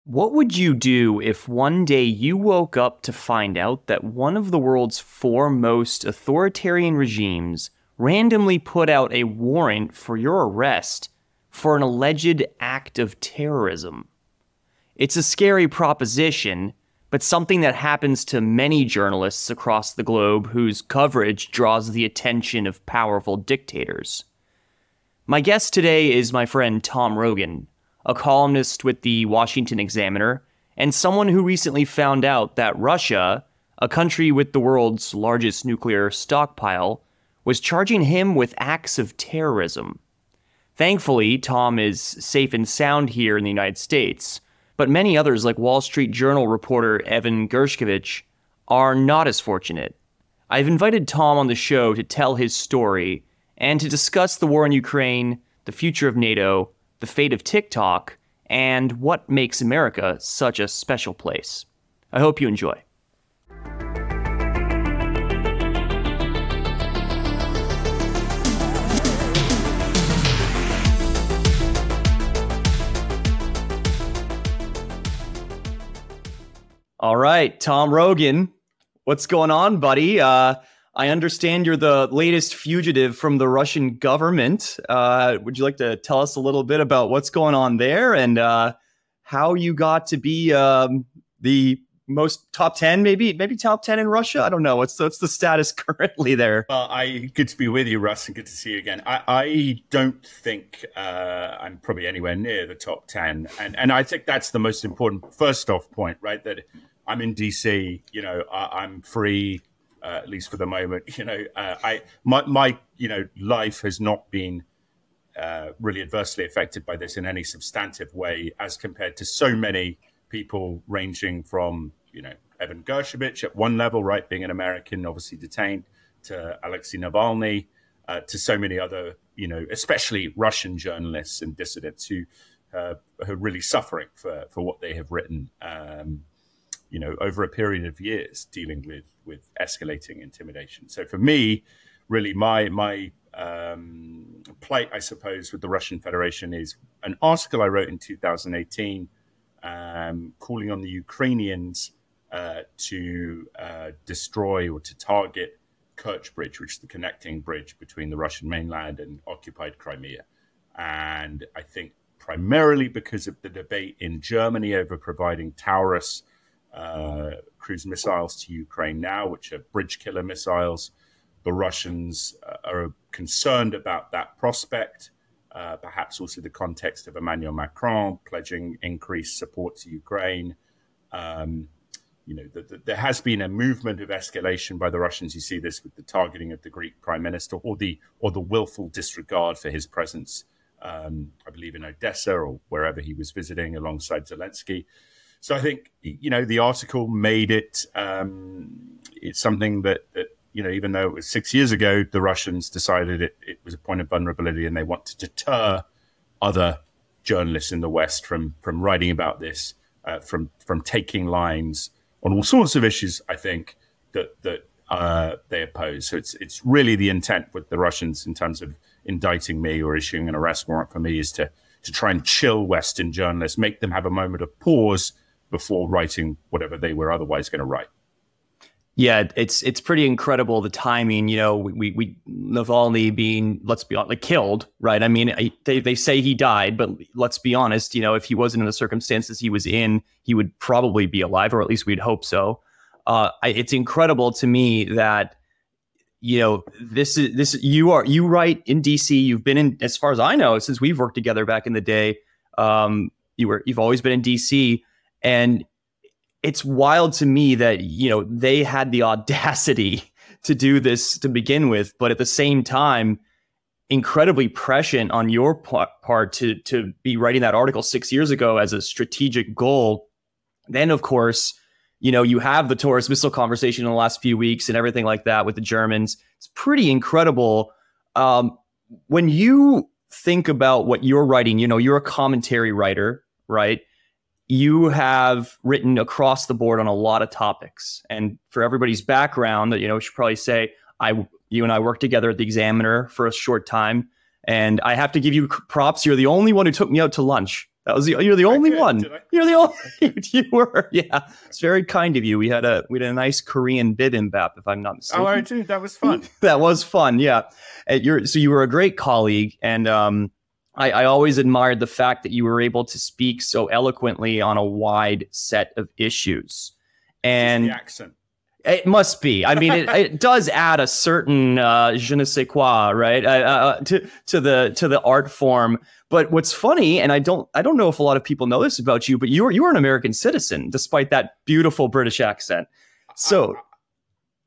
What would you do if one day you woke up to find out that one of the world's foremost authoritarian regimes randomly put out a warrant for your arrest for an alleged act of terrorism? It's a scary proposition, but something that happens to many journalists across the globe whose coverage draws the attention of powerful dictators. My guest today is my friend Tom Rogan, a columnist with the Washington Examiner, and someone who recently found out that Russia, a country with the world's largest nuclear stockpile, was charging him with acts of terrorism. Thankfully, Tom is safe and sound here in the United States, but many others, like Wall Street Journal reporter Evan Gershkovich, are not as fortunate. I've invited Tom on the show to tell his story and to discuss the war in Ukraine, the future of NATO, the fate of TikTok, and what makes America such a special place. I hope you enjoy. All right, Tom Rogan, what's going on, buddy? I understand you're the latest fugitive from the Russian government. Would you like to tell us a little bit about what's going on there and how you got to be the most top 10, maybe top 10 in Russia? I don't know. What's the status currently there? Well, good to be with you, Russ, and good to see you again. I don't think I'm probably anywhere near the top 10. And I think that's the most important first off point, right? That I'm in DC, I'm free. At least for the moment, my life has not been really adversely affected by this in any substantive way, as compared to so many people, ranging from Evan Gershkovich at one level, right, being an American, obviously detained, to Alexei Navalny, to so many other, especially Russian journalists and dissidents who are really suffering for what they have written. Over a period of years, dealing with escalating intimidation. So for me, really, my plight, I suppose, with the Russian Federation is an article I wrote in 2018, calling on the Ukrainians to destroy or to target Kerch Bridge, which is the connecting bridge between the Russian mainland and occupied Crimea. And I think primarily because of the debate in Germany over providing Taurus cruise missiles to Ukraine now, which are bridge killer missiles. The Russians are concerned about that prospect, perhaps also the context of Emmanuel Macron pledging increased support to Ukraine. There has been a movement of escalation by the Russians. You see this with the targeting of the Greek prime minister, or the willful disregard for his presence, I believe in Odessa or wherever he was visiting alongside Zelensky. So I think, the article made it, it's something that, even though it was 6 years ago, the Russians decided it was a point of vulnerability, and they want to deter other journalists in the West from writing about this, from taking lines on all sorts of issues, I think, that they oppose. So it's really the intent with the Russians in terms of indicting me or issuing an arrest warrant for me is to try and chill Western journalists, make them have a moment of pause before writing whatever they were otherwise going to write. Yeah, it's pretty incredible, the timing. We Navalny being, let's be honest, killed, right? I mean, they say he died, but let's be honest. If he wasn't in the circumstances he was in, he would probably be alive, or at least we'd hope so. It's incredible to me that this you write in DC. You've been in, as far as I know, since we've worked together back in the day. You've always been in DC. And it's wild to me that, they had the audacity to do this to begin with, but at the same time, incredibly prescient on your part to be writing that article 6 years ago as a strategic goal. Then, of course, you have the Taurus missile conversation in the last few weeks and everything like that with the Germans. It's pretty incredible. When you think about what you're writing, you're a commentary writer, right? You have written across the board on a lot of topics. And for everybody's background, we should probably say, you and I worked together at the Examiner for a short time. And I have to give you props. You're the only one who took me out to lunch. You're the only did, one. did I? You're the only you were. Yeah. It's very kind of you. We had a nice Korean bibimbap, if I'm not mistaken. Oh, I do. That was fun. That was fun. Yeah. So you were a great colleague, and I always admired the fact that you were able to speak so eloquently on a wide set of issues. And the accent. It must be. I mean, it does add a certain je ne sais quoi, right, to the art form. But what's funny, and I don't know if a lot of people know this about you, but you are an American citizen, despite that beautiful British accent. So,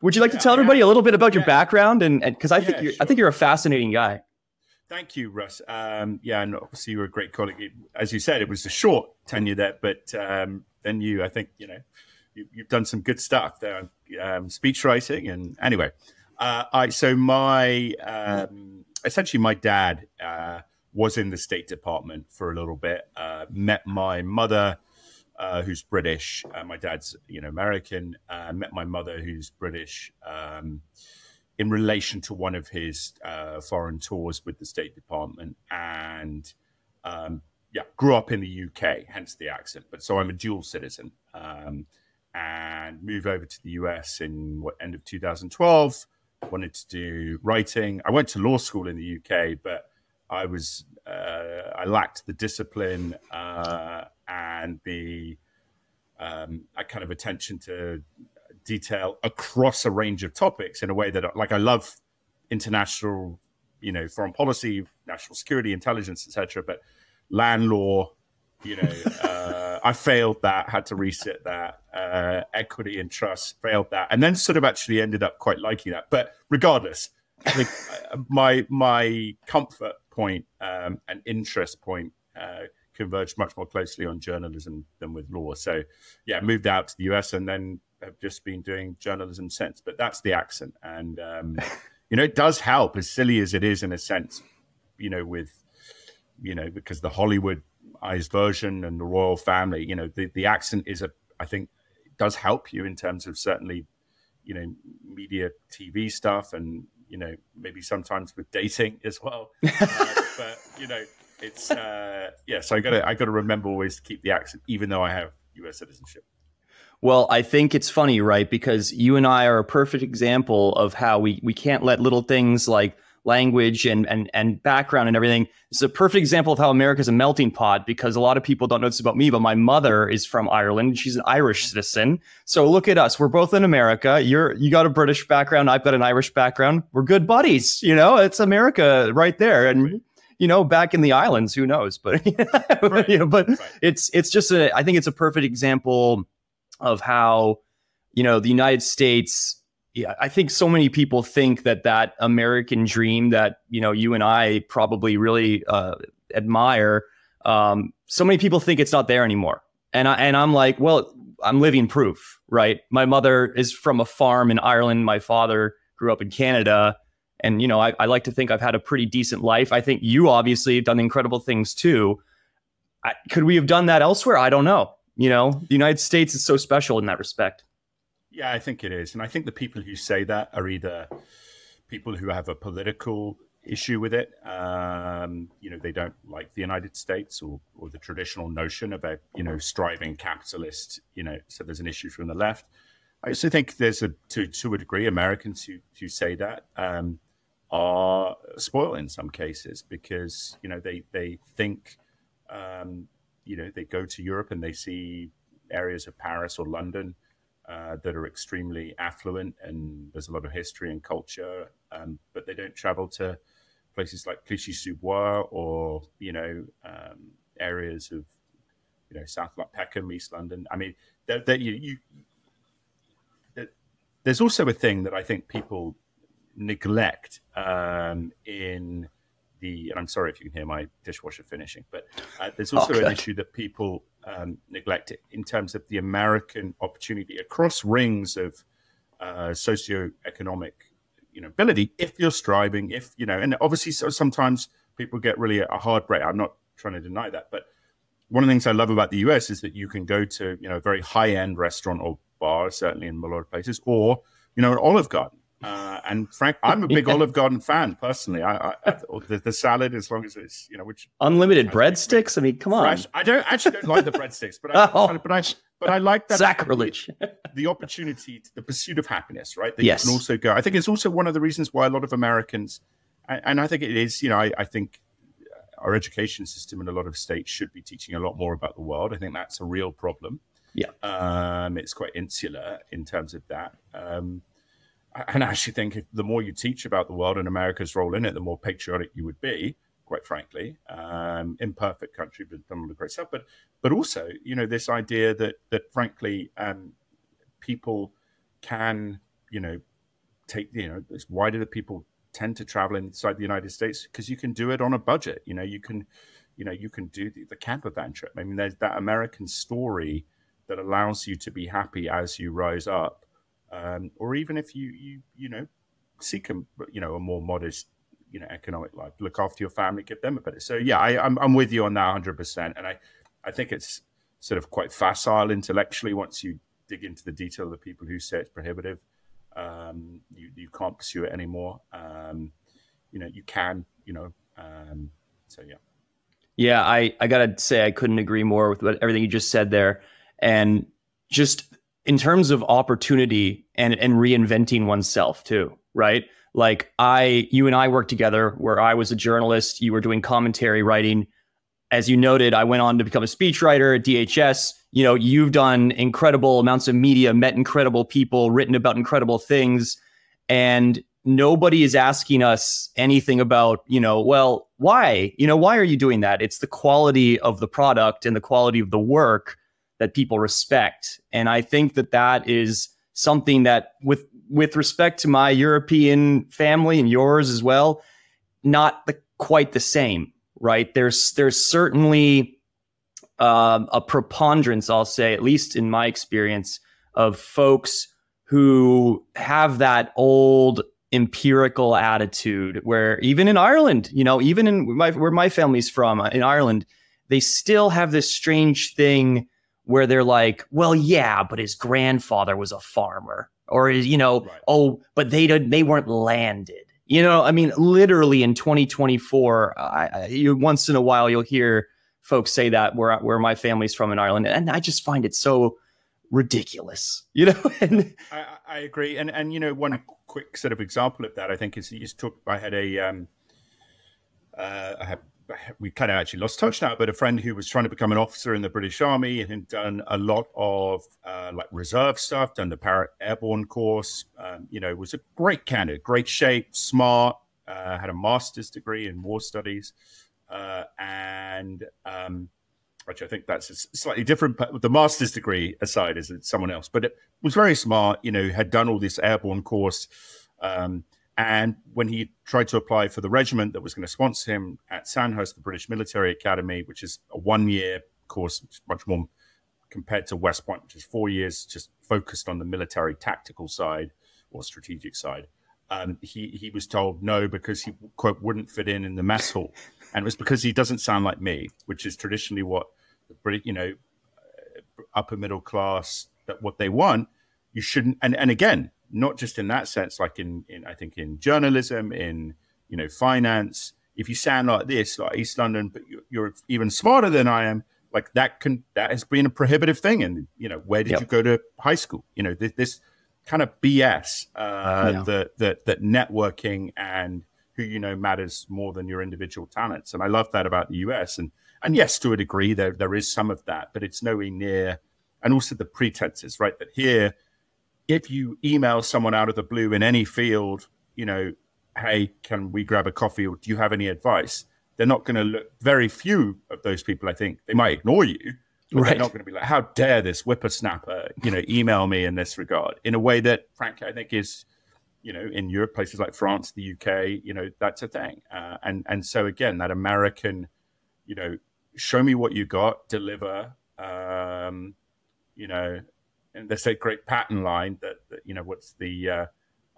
would you like to tell everybody a little bit about your background, and because I think you're a fascinating guy. Thank you, Russ. And obviously you were a great colleague. As you said, it was a short tenure there, but then I think, you've done some good stuff there, speech writing, and anyway, essentially my dad was in the State Department for a little bit. Met my mother, who's British. My dad's American. Met my mother, who's British, in relation to one of his foreign tours with the State Department, and grew up in the UK, hence the accent. But so I'm a dual citizen. And moved over to the US in end of 2012. Wanted to do writing. I went to law school in the UK, but I lacked the discipline and the kind of attention to detail across a range of topics in a way that, I love international, foreign policy, national security, intelligence, etc. But land law, I failed that, had to resit that. Equity and trust, failed that, and then sort of actually ended up quite liking that. But regardless, I think my comfort point and interest point converged much more closely on journalism than with law. So moved out to the US and then have just been doing journalism since. But that's the accent, and it does help, as silly as it is in a sense, because the Hollywoodized version and the royal family, the accent is I think does help you in terms of certainly, media, TV stuff, and maybe sometimes with dating as well. But it's so I got to remember always to keep the accent, even though I have U.S. citizenship. Well, I think it's funny, right? Because you and I are a perfect example of how we can't let little things like language and background and everything. It's a perfect example of how America's a melting pot, because a lot of people don't know this about me, but my mother is from Ireland. She's an Irish citizen. So look at us. We're both in America. You got a British background. I've got an Irish background. We're good buddies. It's America right there. And, back in the islands, who knows? But, it's just I think it's a perfect example of how, the United States. Yeah, I think so many people think that American dream that, you and I probably really admire. So many people think it's not there anymore. And I'm like, well, I'm living proof, right? My mother is from a farm in Ireland. My father grew up in Canada. And, I like to think I've had a pretty decent life. I think you obviously have done incredible things too. Could we have done that elsewhere? I don't know. The United States is so special in that respect. Yeah, I think it is. And I think the people who say that are either people who have a political issue with it. They don't like the United States or the traditional notion of a, striving capitalist, so there's an issue from the left. I also think there's to a degree, Americans who say that are spoiled in some cases because, they think, they go to Europe and they see areas of Paris or London that are extremely affluent and there's a lot of history and culture, but they don't travel to places like Clichy-sous-Bois or, areas of, South Peckham, East London. I mean, there's also a thing that I think people neglect in and I'm sorry if you can hear my dishwasher finishing, but there's also an issue that people neglect in terms of the American opportunity across rings of socioeconomic, ability. If you're striving, and obviously sometimes people get really a hard break. I'm not trying to deny that, but one of the things I love about the US is that you can go to, a very high end restaurant or bar, certainly in a lot of places, or, an Olive Garden, And Frank, I'm a big Olive Garden fan personally. The salad, as long as it's, which unlimited breadsticks. I mean, come fresh. on. I don't like the breadsticks, but I like that sacrilege. The opportunity, the pursuit of happiness, right? That you can also go. I think it's also one of the reasons why a lot of Americans, and I think it is, I think our education system in a lot of states should be teaching a lot more about the world. I think that's a real problem. Yeah. It's quite insular in terms of that. And I actually think the more you teach about the world and America's role in it, the more patriotic you would be, quite frankly. Imperfect country, but done all the great stuff. But also, this idea that frankly, people can, take, why do the people tend to travel inside the United States? Because you can do it on a budget. You can do the camper van trip. I mean, there's that American story that allows you to be happy as you rise up. Or even if you seek a more modest, economic life, look after your family, give them a better. So yeah, I'm with you on that 100%. And I think it's sort of quite facile intellectually once you dig into the detail of the people who say it's prohibitive. You can't pursue it anymore. You can, so yeah. Yeah, I gotta say I couldn't agree more with everything you just said there. And just in terms of opportunity and reinventing oneself too, right? Like you and I worked together where I was a journalist, you were doing commentary writing. As you noted, I went on to become a speechwriter at DHS. You've done incredible amounts of media, met incredible people, written about incredible things. And nobody is asking us anything about, well, why? Why are you doing that? It's the quality of the product and the quality of the work that people respect. And I think that is something that with respect to my European family and yours as well, not quite the same, right? There's certainly a preponderance, I'll say, at least in my experience, of folks who have that old empirical attitude where even in Ireland, even in where my family's from in Ireland, they still have this strange thing where they're like, well, yeah, but his grandfather was a farmer, or right. Oh, but they weren't landed. I mean, literally in 2024, once in a while you'll hear folks say that where my family's from in Ireland, and I just find it so ridiculous. And I agree, and one quick sort of example of that, I think, is you just talked. I had we kind of actually lost touch now, but a friend who was trying to become an officer in the British Army and had done a lot of like reserve stuff, done the Parrot Airborne course, was a great candidate, great shape, smart, had a master's degree in war studies. Which I think that's slightly different, but the master's degree aside is someone else, but it was very smart, had done all this airborne course. And when he tried to apply for the regiment that was going to sponsor him at Sandhurst, the British Military Academy, which is a 1-year course, much more compared to West Point, which is 4 years, just focused on the military tactical side or strategic side. He was told no because he, quote, wouldn't fit in the mess hall. And it was because he doesn't sound like me, which is traditionally what the British, upper middle class, that what they want. You shouldn't, and again, not just in that sense, like in I think in journalism, in finance. If you sound like this, like East London, but you're even smarter than I am, like that has been a prohibitive thing. And where did you go to high school? This kind of BS that networking and who matters more than your individual talents. And I love that about the US. And yes, to a degree, there is some of that, but it's nowhere near. And also the pretenses, right? That here, if you email someone out of the blue in any field, hey, can we grab a coffee, or do you have any advice? They're not going to look. Very few of those people, I think, they might ignore you, but they're not going to be like, how dare this whippersnapper, email me in this regard, in a way that, frankly, I think is, in Europe, places like France, the UK, that's a thing. And so again, that American, show me what you got, deliver, and there's a great pattern line that what's the,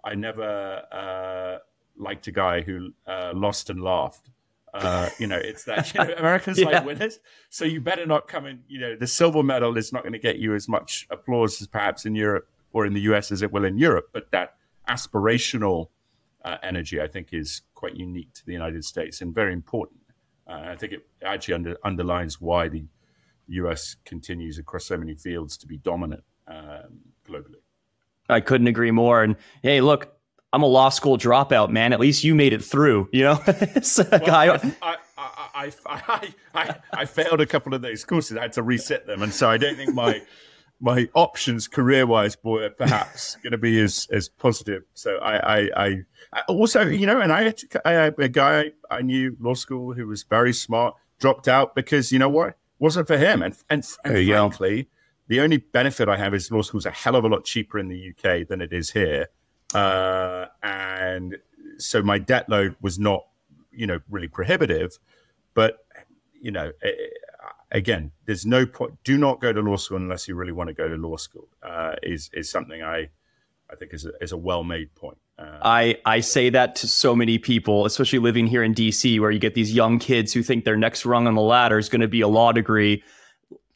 I never liked a guy who lost and laughed. It's that, Americans like winners. So you better not come in, the silver medal is not going to get you as much applause as perhaps in Europe or in the US as it will in Europe. But that aspirational energy, I think, is quite unique to the United States and very important. I think it actually underlines why the US continues across so many fields to be dominant globally. I couldn't agree more. And hey, look, I'm a law school dropout, man. At least you made it through, you know? I failed a couple of those courses. I had to reset them. And so I don't think my options career-wise were perhaps going to be as positive. So I also, you know, and I had a guy I knew law school who was very smart, dropped out because, you know what, it wasn't for him. And frankly, the only benefit I have is law school's a hell of a lot cheaper in the UK than it is here. And so my debt load was not, you know, really prohibitive. But, you know, again, there's no point. Do not go to law school unless you really want to go to law school. Is something I think is a well-made point. I say that to so many people, especially living here in DC, where you get these young kids who think their next rung on the ladder is going to be a law degree.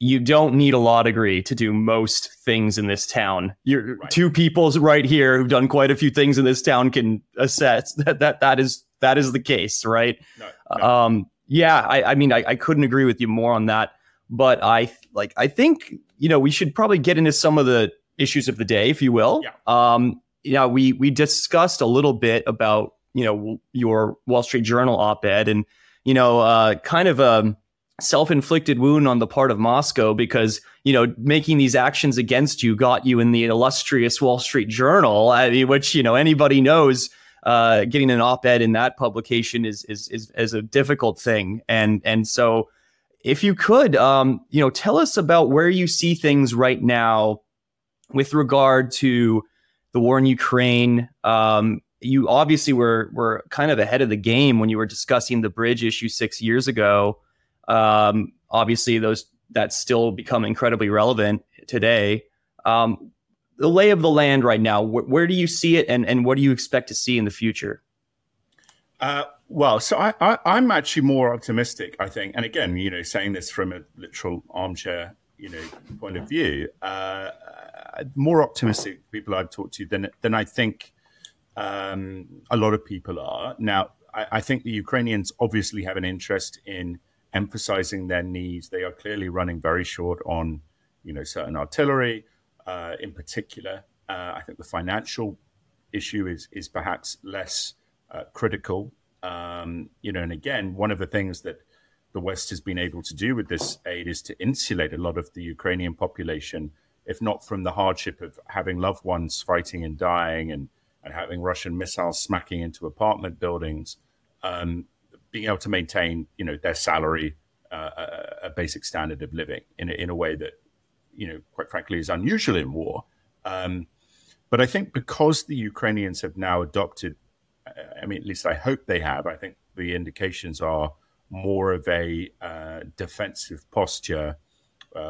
You don't need a law degree to do most things in this town. You're right. Two people right here who've done quite a few things in this town can assess that is the case, right? No. Yeah, I mean, I couldn't agree with you more on that. But I think, you know, we should probably get into some of the issues of the day, if you will. Yeah. You know, we discussed a little bit about, you know, your Wall Street Journal op-ed and, you know, kind of a self-inflicted wound on the part of Moscow because, you know, making these actions against you got you in the illustrious Wall Street Journal, which, you know, anybody knows. Getting an op-ed in that publication is a difficult thing, and so if you could, you know, tell us about where you see things right now with regard to the war in Ukraine. You obviously were kind of ahead of the game when you were discussing the bridge issue 6 years ago. Obviously, that's still become incredibly relevant today. The lay of the land right now, where do you see it and what do you expect to see in the future? Well, so I'm actually more optimistic, I think. And again, you know, saying this from a literal armchair, you know, point of view, more optimistic people I've talked to than I think a lot of people are. Now, I think the Ukrainians obviously have an interest in emphasizing their needs. They are clearly running very short on, you know, certain artillery. In particular, I think the financial issue is perhaps less critical. You know, and again, one of the things that the West has been able to do with this aid is to insulate a lot of the Ukrainian population, if not from the hardship of having loved ones fighting and dying and having Russian missiles smacking into apartment buildings, being able to maintain, you know, their salary, a basic standard of living in a way that, you know, quite frankly, is unusual in war. But I think because the Ukrainians have now adopted, I mean, at least I hope they have, I think the indications are more of a defensive posture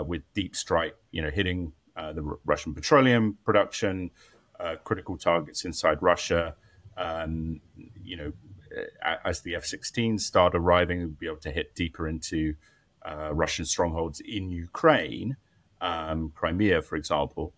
with deep strike, you know, hitting the Russian petroleum production, critical targets inside Russia. You know, as the F-16s start arriving, we'll be able to hit deeper into Russian strongholds in Ukraine. Crimea, for example,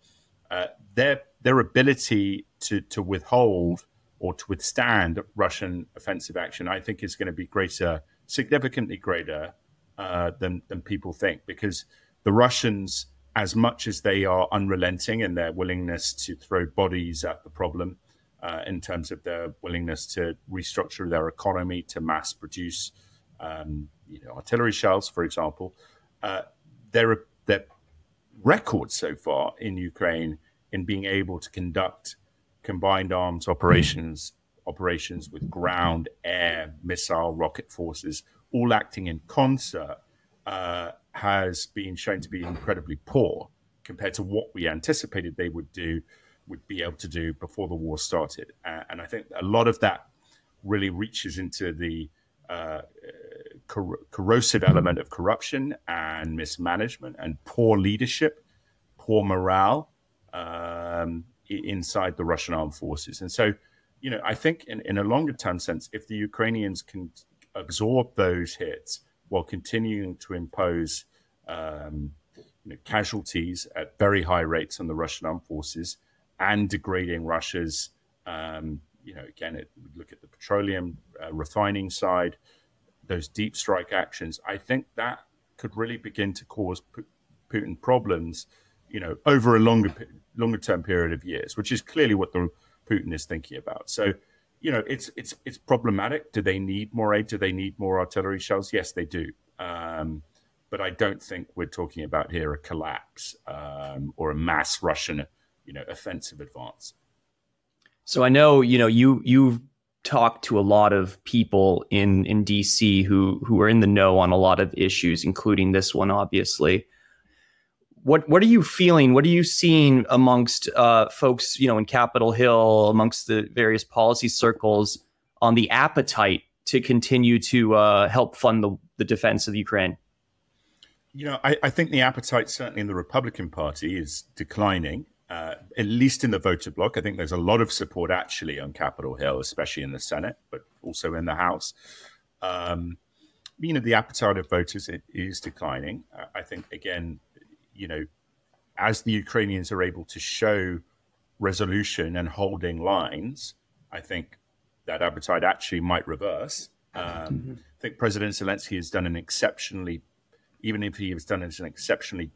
their ability to withhold or to withstand Russian offensive action, I think, is going to be greater, significantly greater than people think, because the Russians, as much as they are unrelenting in their willingness to throw bodies at the problem, in terms of their willingness to restructure their economy to mass produce, you know, artillery shells, for example, their record so far in Ukraine in being able to conduct combined arms operations with ground, air, missile, rocket forces, all acting in concert, has been shown to be incredibly poor compared to what we anticipated they would be able to do before the war started. And I think a lot of that really reaches into the corrosive element of corruption and mismanagement and poor leadership, poor morale inside the Russian armed forces. And so, you know, I think in a longer term sense, if the Ukrainians can absorb those hits while continuing to impose casualties at very high rates on the Russian armed forces and degrading Russia's Again, look at the petroleum refining side, those deep strike actions. I think that could really begin to cause Putin problems, over a longer term period of years, which is clearly what Putin is thinking about. So, it's problematic. Do they need more aid? Do they need more artillery shells? Yes, they do. But I don't think we're talking about here a collapse or a mass Russian, offensive advance. So I know, you've talked to a lot of people in DC who are in the know on a lot of issues, including this one, obviously. What are you feeling? What are you seeing amongst folks, in Capitol Hill, amongst the various policy circles on the appetite to continue to help fund the defense of Ukraine? I think the appetite certainly in the Republican Party is declining, at least in the voter bloc. I think there's a lot of support actually on Capitol Hill, especially in the Senate, but also in the House. The appetite of voters is declining. I think, again, as the Ukrainians are able to show resolution and holding lines, I think that appetite actually might reverse. I think President Zelensky has done an exceptionally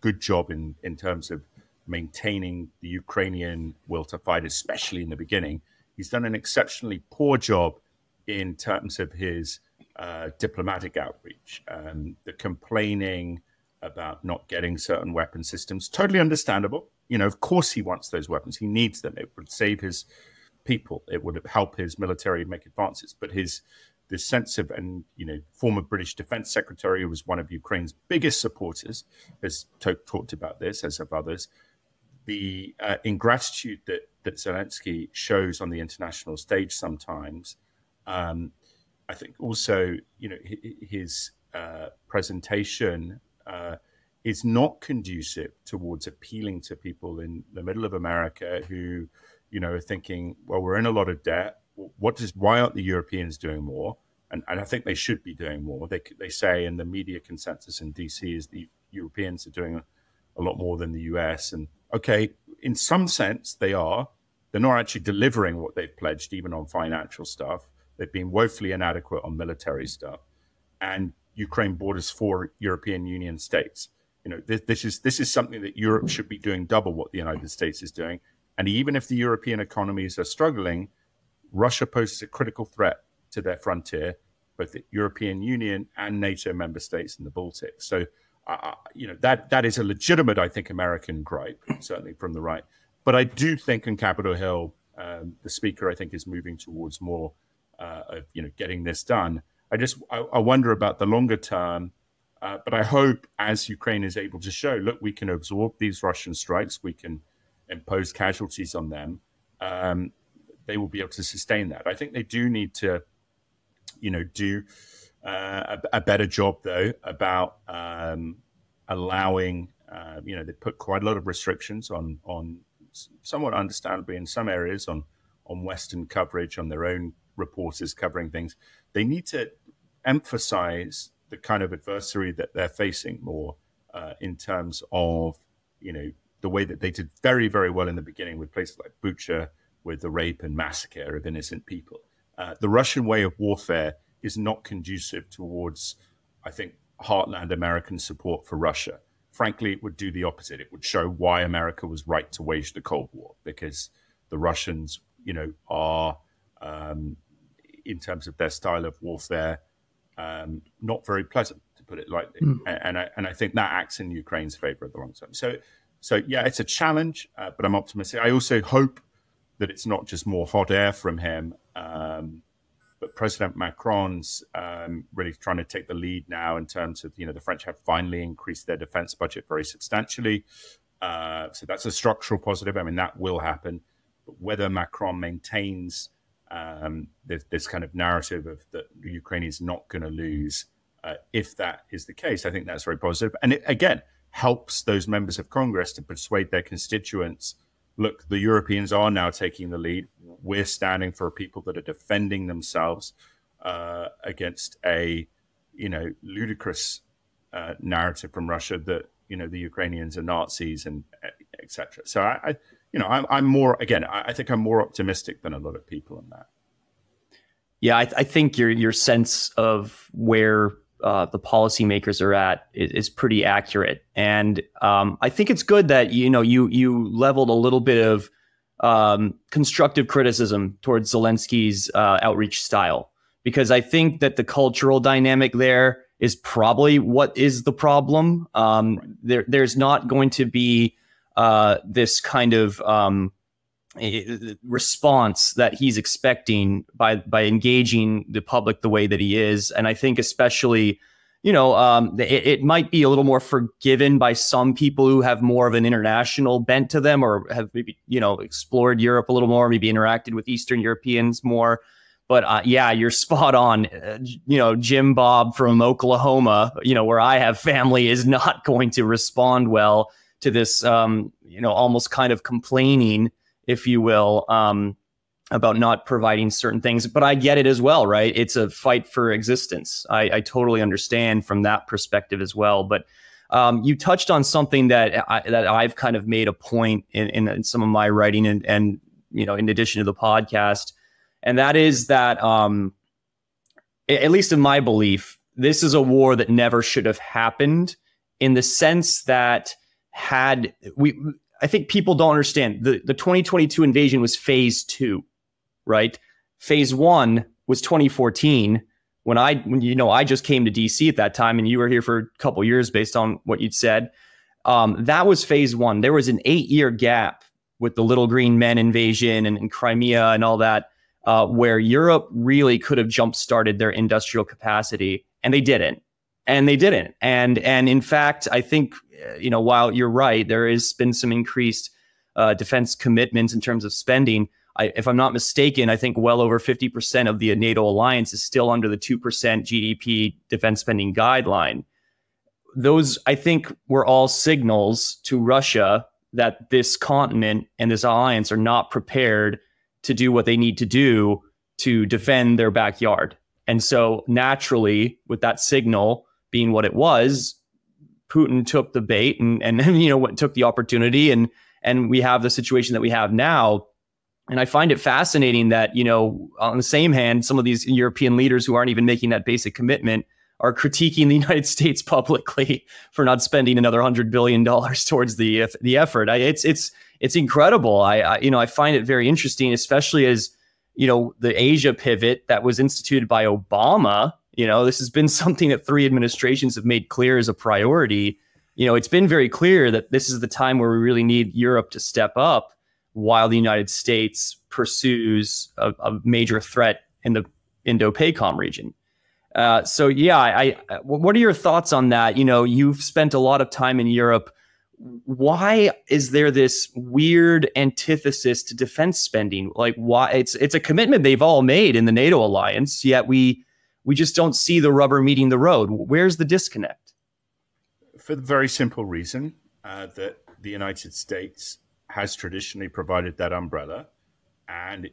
good job in terms of maintaining the Ukrainian will to fight, especially in the beginning. He's done an exceptionally poor job in terms of his diplomatic outreach. The complaining about not getting certain weapon systems, totally understandable. Of course he wants those weapons. He needs them. It would save his people. It would help his military make advances. But this sense of, former British Defense Secretary, who was one of Ukraine's biggest supporters, has talked about this, as have others. The ingratitude that Zelensky shows on the international stage sometimes, I think also, his presentation is not conducive towards appealing to people in the middle of America who, are thinking, well, we're in a lot of debt. Why aren't the Europeans doing more? And I think they should be doing more. They say, and the media consensus in DC is the Europeans are doing a lot more than the US. And okay, in some sense they are. They're not actually delivering what they've pledged, even on financial stuff. They've been woefully inadequate on military stuff. And Ukraine borders 4 European Union states. This is something that Europe should be doing double what the United States is doing. And even if the European economies are struggling, Russia poses a critical threat to their frontier, both the European Union and NATO member states in the Baltics. So, that is a legitimate, I think, American gripe, certainly from the right. But I do think on Capitol Hill, the speaker, I think, is moving towards more of, getting this done. I wonder about the longer term, but I hope as Ukraine is able to show, look, we can absorb these Russian strikes, we can impose casualties on them, they will be able to sustain that. I think they do need to, do a better job, though, about allowing, they put quite a lot of restrictions on somewhat understandably in some areas on Western coverage, on their own reporters covering things. They need to emphasize the kind of adversary that they're facing more in terms of, the way that they did very, very well in the beginning with places like Bucha, with the rape and massacre of innocent people. The Russian way of warfare is not conducive towards, I think, heartland American support for Russia. Frankly, it would do the opposite. It would show why America was right to wage the Cold War, because the Russians, are, in terms of their style of warfare, not very pleasant, to put it lightly. And I think that acts in Ukraine's favor at the long term. So yeah, it's a challenge, but I'm optimistic. I also hope that it's not just more hot air from him, but President Macron's really trying to take the lead now in terms of, the French have finally increased their defense budget very substantially. So that's a structural positive. I mean, that will happen. But whether Macron maintains this kind of narrative of that Ukraine is not going to lose, if that is the case, I think that's very positive. And it, again, helps those members of Congress to persuade their constituents, look, the Europeans are now taking the lead. We're standing for people that are defending themselves against a, ludicrous narrative from Russia that, the Ukrainians are Nazis. And etc. So I'm more, again, I think I'm more optimistic than a lot of people in that. Yeah, I think your sense of where the policymakers are at is pretty accurate, and I think it's good that you leveled a little bit of constructive criticism towards Zelensky's outreach style, because I think that the cultural dynamic there is probably what is the problem. There's not going to be this kind of response that he's expecting by engaging the public the way that he is. And I think especially, it might be a little more forgiven by some people who have more of an international bent to them, or have maybe, explored Europe a little more, maybe interacted with Eastern Europeans more. But yeah, you're spot on. Jim Bob from Oklahoma, where I have family, is not going to respond well to this, almost kind of complaining, if you will, about not providing certain things. But I get it as well, right? It's a fight for existence. I totally understand from that perspective as well. But you touched on something that I've kind of made a point in some of my writing and in addition to the podcast. And that is that, at least in my belief, this is a war that never should have happened, in the sense that I think people don't understand the 2022 invasion was phase 2, right? Phase 1 was 2014 when I just came to DC at that time, and you were here for a couple of years based on what you'd said. That was phase 1. There was an 8-year gap with the Little Green Men invasion and Crimea and all that, where Europe really could have jump-started their industrial capacity, and they didn't. And in fact, I think, while you're right, there has been some increased defense commitments in terms of spending. If I'm not mistaken, I think well over 50% of the NATO alliance is still under the 2% GDP defense spending guideline. Those, I think, were all signals to Russia that this continent and this alliance are not prepared to do what they need to do to defend their backyard. And so naturally, with that signal being what it was, Putin took the bait and took the opportunity, and we have the situation that we have now. And I find it fascinating that, on the same hand, some of these European leaders who aren't even making that basic commitment are critiquing the United States publicly for not spending another $100 billion towards the effort. It's incredible. I find it very interesting, especially as, the Asia pivot that was instituted by Obama. This has been something that 3 administrations have made clear as a priority. It's been very clear that this is the time where we really need Europe to step up, while the United States pursues a major threat in the Indo-PACOM region. So yeah, what are your thoughts on that? You've spent a lot of time in Europe. Why is there this weird antithesis to defense spending? Like, why? It's a commitment they've all made in the NATO alliance, yet we just don't see the rubber meeting the road. Where's the disconnect? For the very simple reason that the United States has traditionally provided that umbrella. And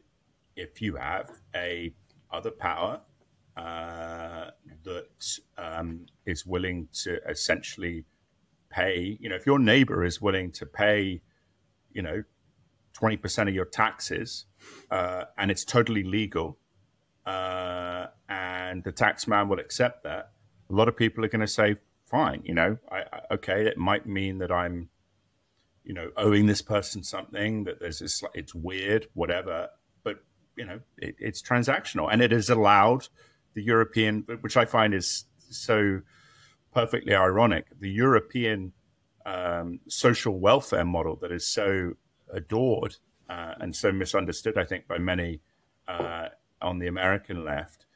if you have a other power that is willing to essentially pay, if your neighbor is willing to pay, 20% of your taxes, and it's totally legal, and the tax man will accept that, a lot of people are going to say, fine, okay, it might mean that I'm, owing this person something, that there's this, it's weird, whatever, but, it's transactional. And it has allowed the European, which I find is so perfectly ironic, the European social welfare model that is so adored and so misunderstood, I think, by many on the American left,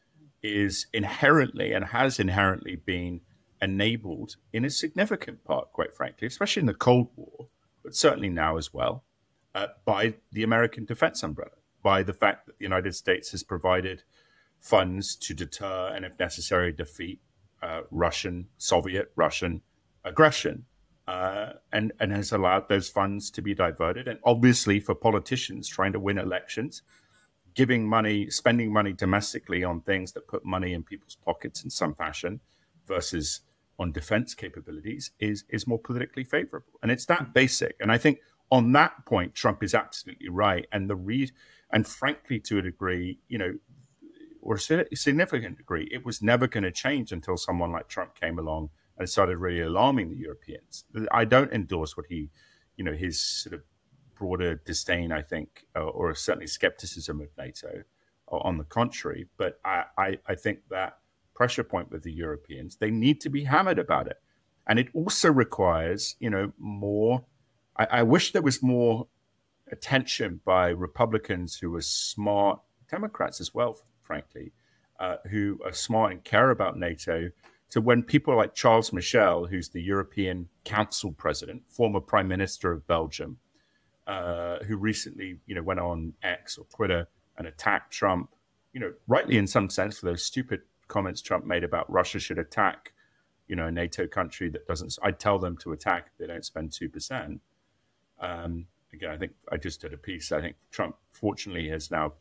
is inherently and has inherently been enabled in a significant part, quite frankly, especially in the Cold War, but certainly now as well, by the American defense umbrella, by the fact that the United States has provided funds to deter and, if necessary, defeat Soviet Russian aggression, and has allowed those funds to be diverted. And obviously for politicians trying to win elections, spending money domestically on things that put money in people's pockets in some fashion versus on defense capabilities is more politically favorable. And it's that basic. And I think on that point, Trump is absolutely right. And frankly, to a degree, or a significant degree, it was never going to change until someone like Trump came along and started really alarming the Europeans. I don't endorse what his sort of broader disdain, I think, or certainly skepticism of NATO. On the contrary, but I think that pressure point with the Europeans, they need to be hammered about it. And it also requires, more. I wish there was more attention by Republicans who are smart, Democrats as well, frankly, who are smart and care about NATO. So when people like Charles Michel, who's the European Council president, former prime minister of Belgium, who recently, went on X or Twitter and attacked Trump, rightly in some sense for those stupid comments Trump made about Russia should attack, a NATO country that doesn't. I tell them to attack if they don't spend 2%. Again, I think I just did a piece. I think Trump, fortunately, has now,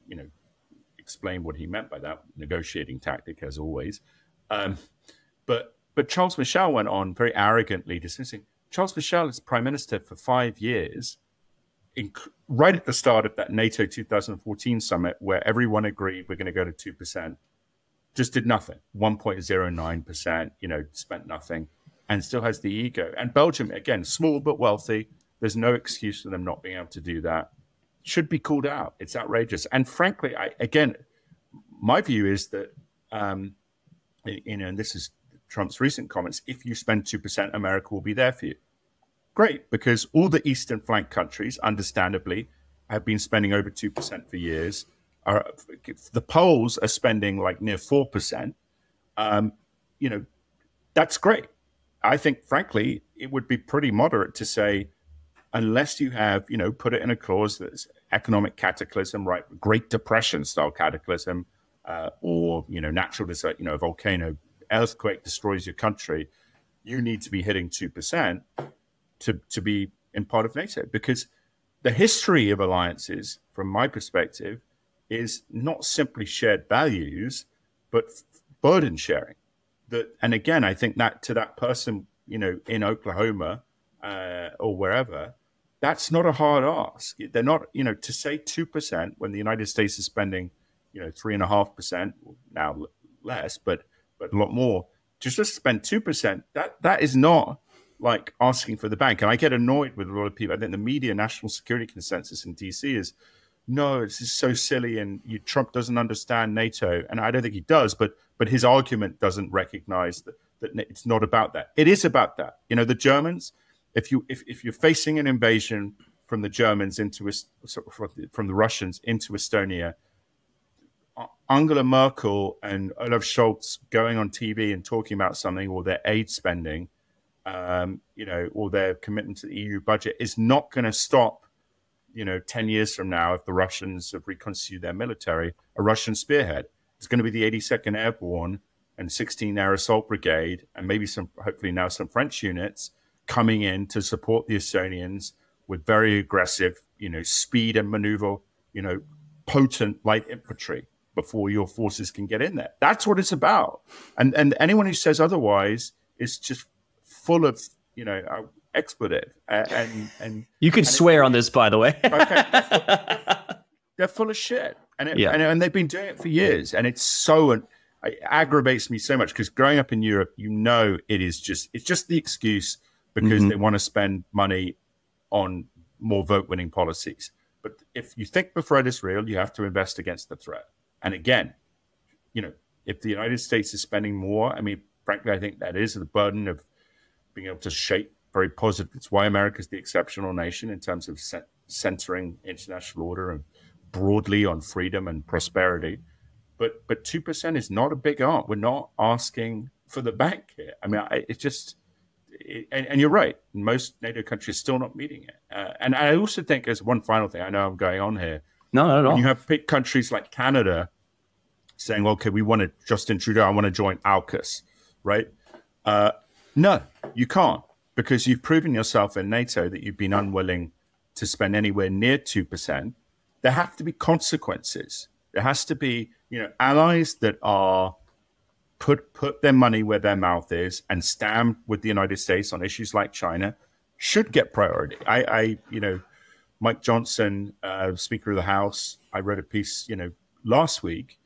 explained what he meant by that negotiating tactic, as always. But Charles Michel went on very arrogantly dismissing. Charles Michel is prime minister for 5 years, right at the start of that NATO 2014 summit, where everyone agreed we're going to go to 2%, just did nothing. 1.09%, spent nothing, and still has the ego. And Belgium, again, small but wealthy. There's no excuse for them not being able to do that. Should be called out. It's outrageous. And frankly, my view is that, and this is Trump's recent comments, if you spend 2%, America will be there for you. Great, because all the Eastern flank countries, understandably, have been spending over 2% for years. The Poles are spending like near 4%. That's great. I think, frankly, it would be pretty moderate to say, unless you have, put it in a clause that's economic cataclysm, right? Great Depression style cataclysm, or, natural disaster, a volcano, earthquake destroys your country, you need to be hitting 2% to be in part of NATO. Because the history of alliances, from my perspective, is not simply shared values, but burden sharing. And again, I think that to that person, in Oklahoma or wherever, that's not a hard ask. They're not, to say 2% when the United States is spending, 3.5%, now less, but a lot more, just to spend 2%, that is not like asking for the bank. And I get annoyed with a lot of people. I think the media national security consensus in DC is, no, this is so silly, and Trump doesn't understand NATO. And I don't think he does, but his argument doesn't recognize that it's not about that. It is about that. The Germans, if you're facing an invasion from the Germans from the Russians into Estonia, Angela Merkel and Olaf Scholz going on TV and talking about something, or their aid spending, or their commitment to the EU budget, is not going to stop, 10 years from now, if the Russians have reconstituted their military, a Russian spearhead. It's going to be the 82nd Airborne and 16 Air Assault Brigade, and maybe hopefully now some French units coming in to support the Estonians with very aggressive, speed and maneuver, potent light infantry before your forces can get in there. That's what it's about. And anyone who says otherwise is just full of, expletive. And you could swear on this, by the way. Okay, they're full of shit. And they've been doing it for years. And it aggravates me so much, because growing up in Europe, it's just the excuse because they want to spend money on more vote-winning policies. But if you think the threat is real, you have to invest against the threat. And again, if the United States is spending more, frankly, I think that is the burden of being able to shape very positive. It's why America is the exceptional nation in terms of centering international order and broadly on freedom and prosperity. But 2% is not a big ask. We're not asking for the bank here. And you're right. Most NATO countries are still not meeting it. And I also think, as one final thing, I know I'm going on here. No, not at all. You have big countries like Canada saying, okay, we want to, Justin Trudeau, I want to join AUKUS, right? No, you can't, because you've proven yourself in NATO that you've been unwilling to spend anywhere near 2%. There have to be consequences. There has to be, allies that are put their money where their mouth is and stand with the United States on issues like China should get priority. Mike Johnson, Speaker of the House, I wrote a piece, last week.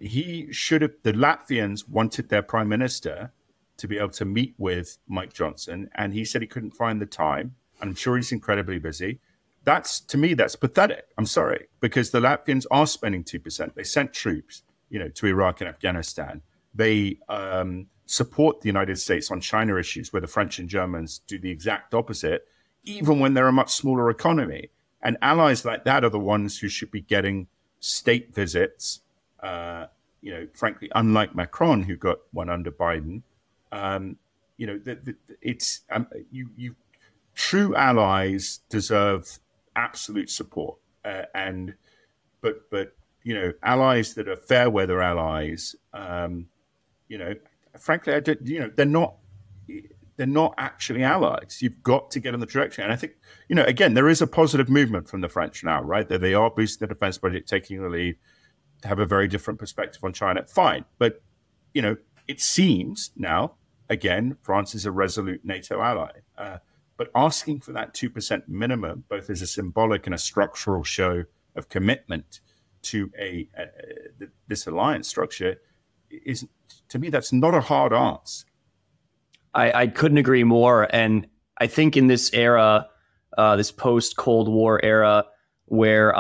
He should have. The Latvians wanted their prime minister to be able to meet with Mike Johnson, and he said he couldn't find the time. I'm sure he's incredibly busy. To me, that's pathetic. I'm sorry, because the Latvians are spending 2%. They sent troops, to Iraq and Afghanistan. They support the United States on China issues, where the French and Germans do the exact opposite, even when they're a much smaller economy. And allies like that are the ones who should be getting state visits. Frankly, unlike Macron, who got one under Biden, true allies deserve absolute support, but allies that are fair weather allies, frankly, they're not actually allies. You've got to get in the direction. And I think, again, there is a positive movement from the French now, right? That they are boosting the defense budget, taking the lead, have a very different perspective on China. Fine. But, it seems now, again, France is a resolute NATO ally. But asking for that 2% minimum, both as a symbolic and a structural show of commitment to this alliance structure, is, to me, that's not a hard ask. I couldn't agree more. And I think in this era, this post-Cold War era, where,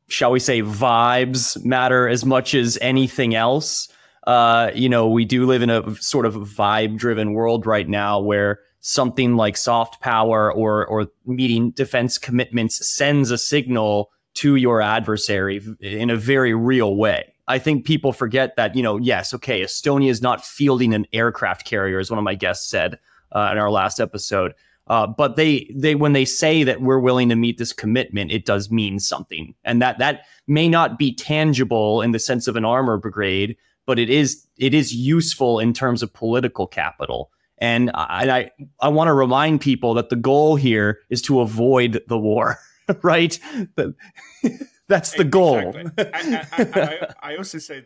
shall we say, vibes matter as much as anything else, we do live in a sort of vibe-driven world right now where something like soft power or meeting defense commitments sends a signal to your adversary in a very real way. I think people forget that, yes, okay, Estonia is not fielding an aircraft carrier, as one of my guests said in our last episode. But they when they say that we're willing to meet this commitment, it does mean something. And that may not be tangible in the sense of an armor brigade, but it is useful in terms of political capital. And I want to remind people that the goal here is to avoid the war, right? That's the goal. Exactly. I also say,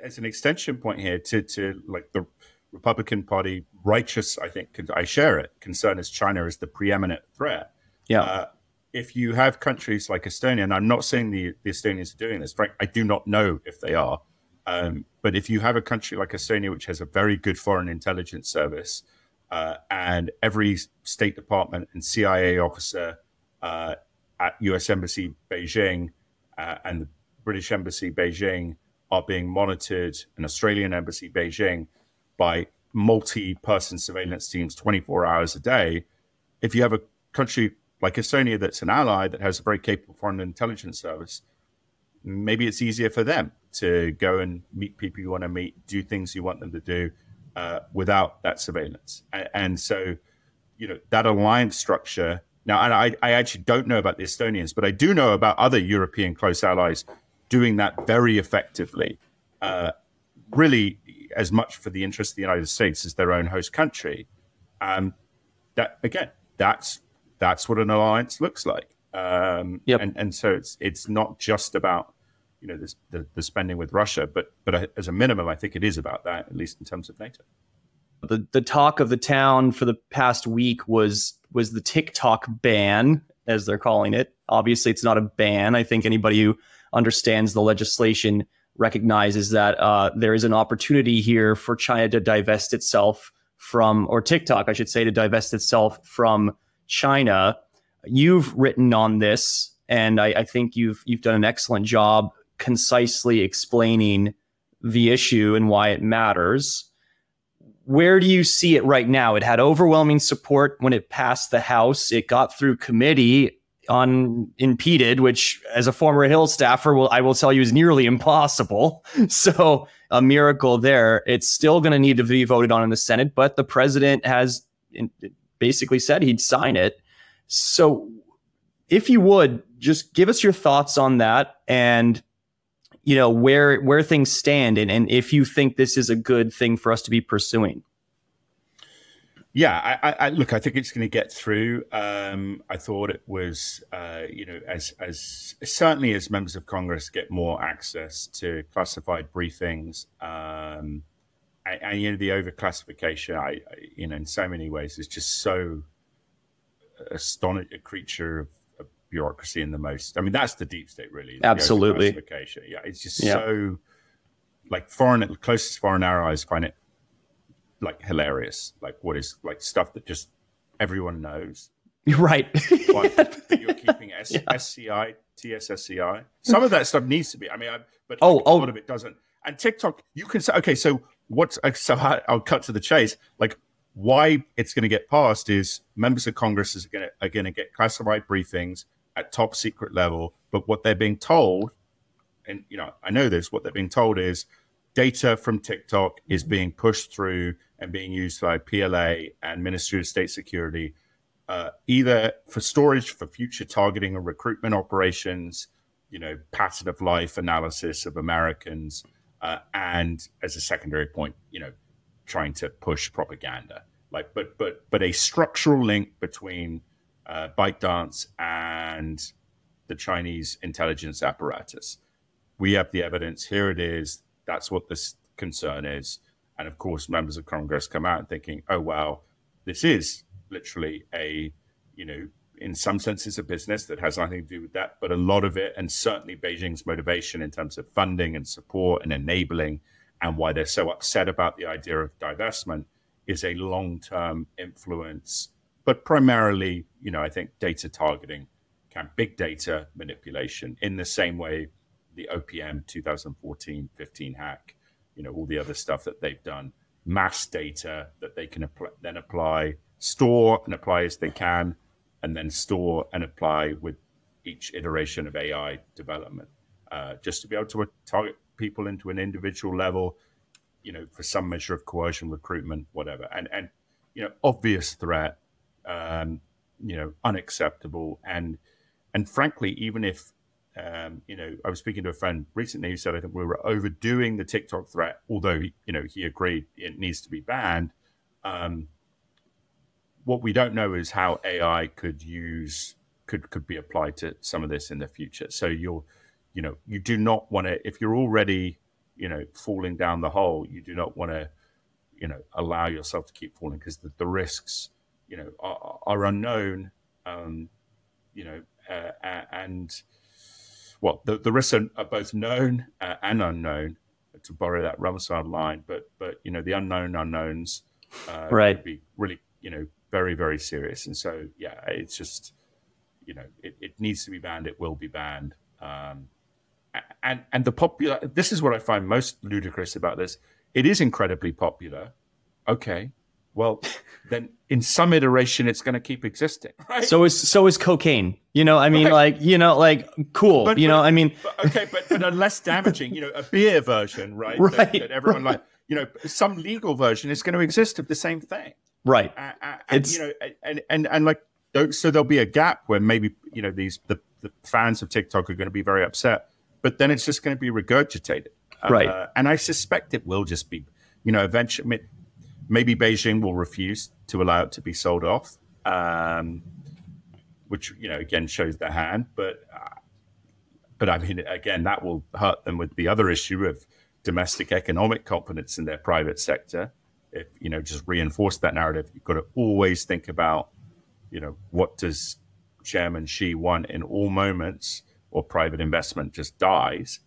as an extension point here to like the Republican Party, righteous, I think, I share it, concern is China is the preeminent threat. Yeah. If you have countries like Estonia, and I'm not saying the Estonians are doing this, right? I do not know if they are. But if you have a country like Estonia, which has a very good foreign intelligence service, and every State Department and CIA officer at U.S. Embassy Beijing and the British Embassy Beijing are being monitored, an Australian Embassy Beijing, by multi-person surveillance teams 24 hours a day. If you have a country like Estonia that's an ally that has a very capable foreign intelligence service, maybe it's easier for them to go and meet people you want to meet, do things you want them to do without that surveillance. And so, that alliance structure. Now, and I actually don't know about the Estonians, but I do know about other European close allies doing that very effectively, really as much for the interest of the United States as their own host country. That again, that's what an alliance looks like. Yep. And so it's not just about the spending with Russia, but as a minimum, I think it is about that, at least in terms of NATO. The talk of the town for the past week was the TikTok ban, as they're calling it. Obviously, it's not a ban. I think anybody who understands the legislation recognizes that there is an opportunity here for China to divest itself from, or TikTok, I should say, to divest itself from China. You've written on this, and I think you've done an excellent job concisely explaining the issue and why it matters. Where do you see it right now? It had overwhelming support when it passed the House. It got through committee unimpeded, which, as a former Hill staffer, I will tell you is nearly impossible. So a miracle there. It's still going to need to be voted on in the Senate, but the president has basically said he'd sign it. So if you would, just give us your thoughts on that and where things stand and if you think this is a good thing for us to be pursuing. Yeah, I look, I think it's going to get through. I thought it was, as certainly as members of Congress get more access to classified briefings, and the overclassification, in so many ways is just so a creature of bureaucracy in the most. I mean, that's the deep state, really. Absolutely. Yeah, it's just so like closest foreign allies find it like hilarious. Like what is like stuff that just everyone knows. Right. You're keeping SCI, TSSCI. Some of that stuff needs to be. I mean, but a lot of it doesn't. And TikTok, you can say, okay, so I'll cut to the chase. Like, why it's going to get passed is members of Congress are going to get classified briefings at top secret level. But what they're being told, and I know this, what they're being told is data from TikTok is being pushed through and being used by PLA and Ministry of State Security, either for storage for future targeting or recruitment operations, pattern of life analysis of Americans, and as a secondary point, trying to push propaganda. Like, but a structural link between ByteDance and the Chinese intelligence apparatus. We have the evidence. Here it is. That's what this concern is. And of course, members of Congress come out thinking, oh, wow, this is literally in some senses a business that has nothing to do with that. But a lot of it, and certainly Beijing's motivation in terms of funding and support and enabling, and why they're so upset about the idea of divestment, is a long-term influence, but primarily, I think data targeting, big data manipulation in the same way the OPM 2014-15 hack, all the other stuff that they've done, mass data that they can store and apply as they can, and then store and apply with each iteration of AI development, just to be able to target people into an individual level, for some measure of coercion, recruitment, whatever. And obvious threat, unacceptable. And frankly, even if, I was speaking to a friend recently who said, I think we were overdoing the TikTok threat, although, he agreed it needs to be banned. What we don't know is how AI could be applied to some of this in the future. So you do not want to, if you're already, falling down the hole, you do not want to, allow yourself to keep falling, because the risks, are unknown, and well, the risks are both known and unknown, to borrow that Rumsfeld line, but the unknown unknowns would be really, very, very serious. And so, yeah, it's just, it needs to be banned. It will be banned. And this is what I find most ludicrous about this. It is incredibly popular. Okay. Well, then in some iteration, it's going to keep existing. Right? So is cocaine. I mean, right. Cool. But a less damaging. A beer version, right? Right. That everyone like. Some legal version is going to exist of the same thing. Right. So there'll be a gap where maybe the fans of TikTok are going to be very upset, but then it's just going to be regurgitated. Right. And I suspect it will just be, eventually. Maybe Beijing will refuse to allow it to be sold off, which again shows their hand. But I mean, again, that will hurt them with the other issue of domestic economic confidence in their private sector. If just reinforce that narrative, you've got to always think about, what does Chairman Xi want in all moments, or private investment just dies.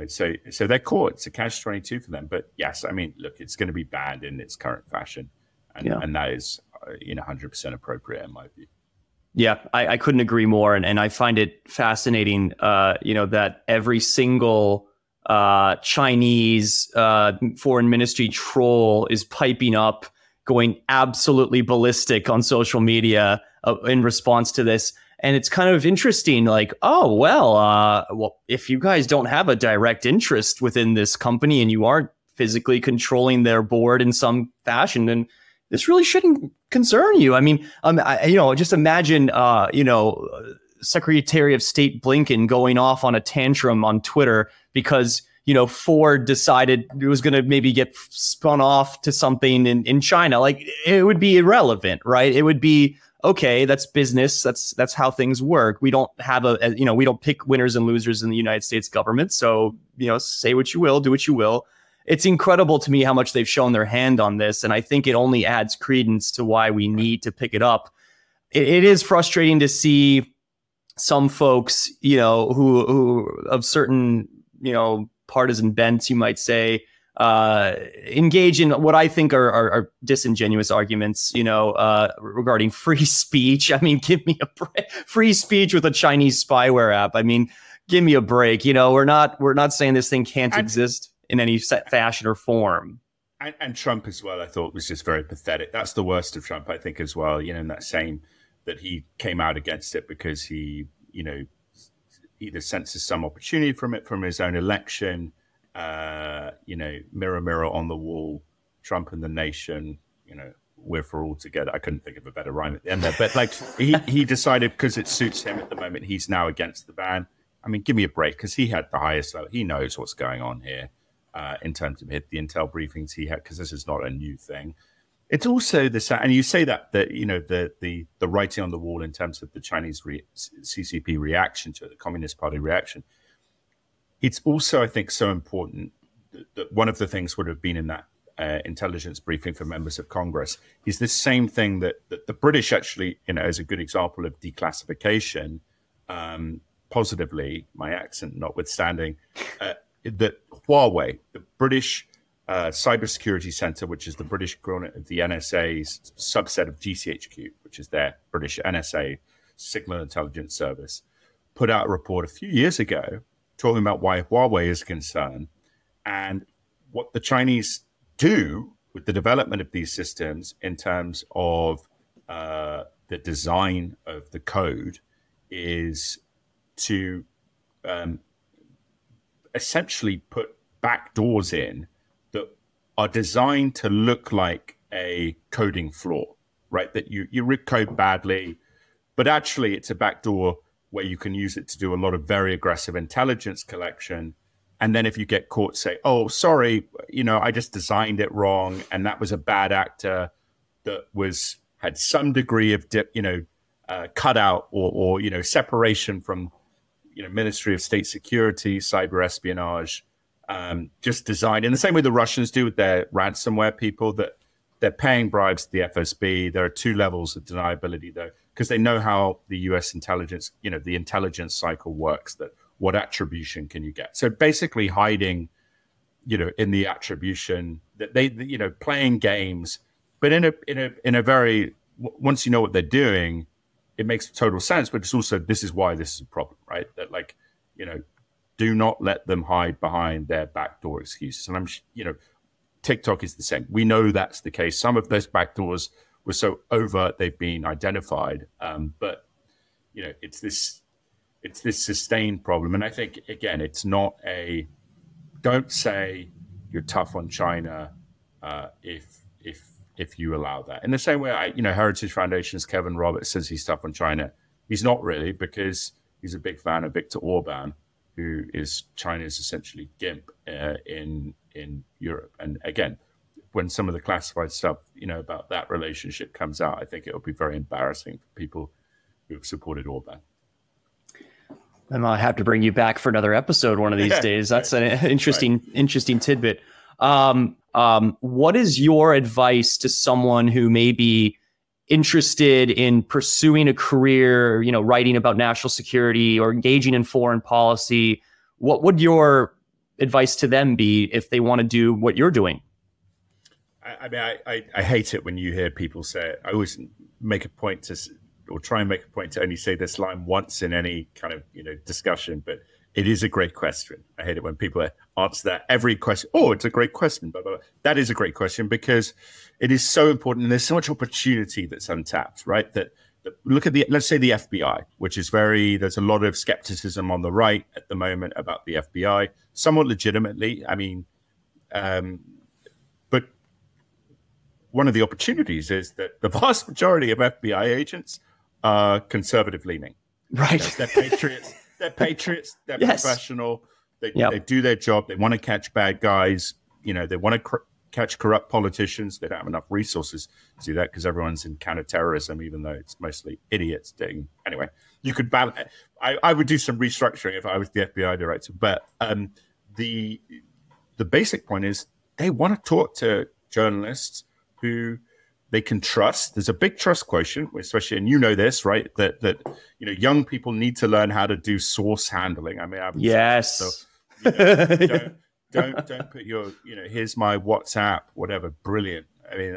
So they're caught. It's a catch-22 for them. But yes, I mean, look, it's going to be banned in its current fashion, and that is 100% appropriate in my view. Yeah, I couldn't agree more, and I find it fascinating, that every single Chinese foreign ministry troll is piping up, going absolutely ballistic on social media in response to this. And it's kind of interesting, like, oh, well, if you guys don't have a direct interest within this company and you aren't physically controlling their board in some fashion, then this really shouldn't concern you. I mean, just imagine, Secretary of State Blinken going off on a tantrum on Twitter because, Ford decided it was going to maybe get spun off to something in China. Like, it would be irrelevant, right? It would be, okay, that's business. That's how things work. We don't have we don't pick winners and losers in the United States government. So, say what you will, do what you will. It's incredible to me how much they've shown their hand on this. And I think it only adds credence to why we need to pick it up. it is frustrating to see some folks, who of certain, partisan bents, you might say, engage in what I think are disingenuous arguments, regarding free speech. I mean, give me a break. Free speech with a Chinese spyware app. I mean, give me a break. We're not saying this thing can't exist in any set fashion or form. And Trump as well, I thought was just very pathetic. That's the worst of Trump, I think, as well. In that same that he came out against it because he, either senses some opportunity from it from his own election. Mirror, mirror on the wall, Trump and the nation, we're for all together. I couldn't think of a better rhyme at the end there, but like he decided because it suits him at the moment, he's now against the ban. I mean, give me a break, because he had the highest level. He knows what's going on here in terms of the intel briefings he had, because this is not a new thing. It's also this, and you say that the writing on the wall in terms of the Chinese CCP reaction to it, the Communist Party reaction. It's also, I think, so important that one of the things would have been in that intelligence briefing for members of Congress is this same thing that the British actually, as a good example of declassification, positively, my accent notwithstanding, that Huawei, the British Cybersecurity Center, which is the British equivalent of the NSA's subset of GCHQ, which is their British NSA Signal Intelligence Service, put out a report a few years ago talking about why Huawei is concerned and what the Chinese do with the development of these systems in terms of the design of the code is to essentially put backdoors in that are designed to look like a coding flaw, right? That you read code badly, but actually it's a backdoor where you can use it to do a lot of very aggressive intelligence collection. And then if you get caught, say, oh, sorry, I just designed it wrong, and that was a bad actor that had some degree of cutout or separation from Ministry of State Security, cyber espionage, just designed in the same way the Russians do with their ransomware people, that they're paying bribes to the FSB. There are two levels of deniability, though, because they know how the U.S. intelligence, the intelligence cycle works, that what attribution can you get? So basically hiding, in the attribution that they, playing games, but in a very, once you know what they're doing, it makes total sense. But it's also, this is why this is a problem, right? That do not let them hide behind their backdoor excuses. And TikTok is the same. We know that's the case. Some of those backdoors were so overt they've been identified, but it's this sustained problem. And I think, again, it's not don't say you're tough on China if you allow that. In the same way, Heritage Foundation's Kevin Roberts says he's tough on China. He's not really, because he's a big fan of Viktor Orban, who is China's essentially GIMP in Europe. And again, when some of the classified stuff, about that relationship comes out, I think it'll be very embarrassing for people who have supported Orban. I might have to bring you back for another episode one of these days. That's an interesting tidbit. What is your advice to someone who may be interested in pursuing a career, writing about national security or engaging in foreign policy? What would your advice to them be if they want to do what you're doing? I hate it when you hear people say it. I always make a point to, or try and make a point to only say this line once in any kind of discussion, but it is a great question. I hate it when people answer that every question. Oh, it's a great question. Blah, blah, blah. That is a great question, because it is so important, and there's so much opportunity that's untapped, right? That look at let's say the FBI, which is there's a lot of skepticism on the right at the moment about the FBI, somewhat legitimately. I mean, but one of the opportunities is that the vast majority of FBI agents are conservative leaning. Right. They're patriots. They're patriots. They're professional. They do their job. They want to catch bad guys. They want to catch corrupt politicians. They don't have enough resources to do that, because everyone's in counterterrorism, even though it's mostly idiots doing. Anyway, you could balance. I would do some restructuring if I was the FBI director. But the basic point is they want to talk to journalists who they can trust. There's a big trust quotient, especially, and you know this, right? That young people need to learn how to do source handling. I mean, I haven't Yes. said this, so don't put your here's my WhatsApp, whatever. Brilliant. I mean,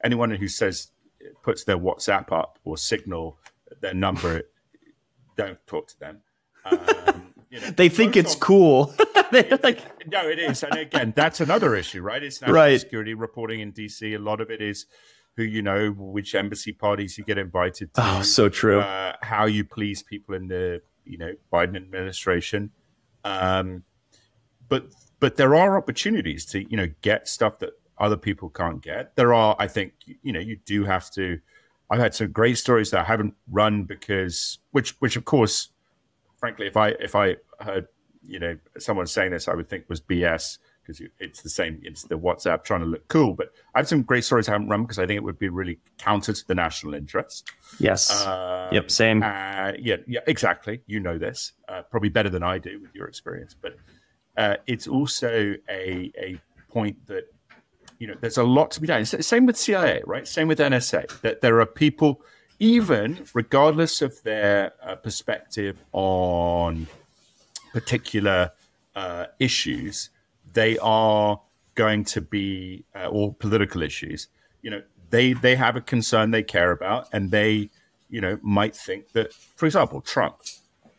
anyone who says puts their WhatsApp up or Signal their number, don't talk to them. They think it's cool. No, it is. And again, that's another issue, right? It's national security reporting in DC. A lot of it is who you know, which embassy parties you get invited to. Oh, so true. How you please people in the Biden administration. But there are opportunities to get stuff that other people can't get. There are, I think, you do have to. I've had some great stories that I haven't run because, which of course, frankly, if I heard someone saying this, I would think was BS because it's the same. It's the WhatsApp trying to look cool. But I have some great stories I haven't run because I think it would be really counter to the national interest. Yes. Yep. Same. Yeah. Exactly. You know this probably better than I do with your experience, but it's also a point that there's a lot to be done. Same with CIA, right? Same with NSA. That there are people, even regardless of their perspective on particular issues, they are going to be or political issues. They have a concern they care about, and they might think that, for example, Trump.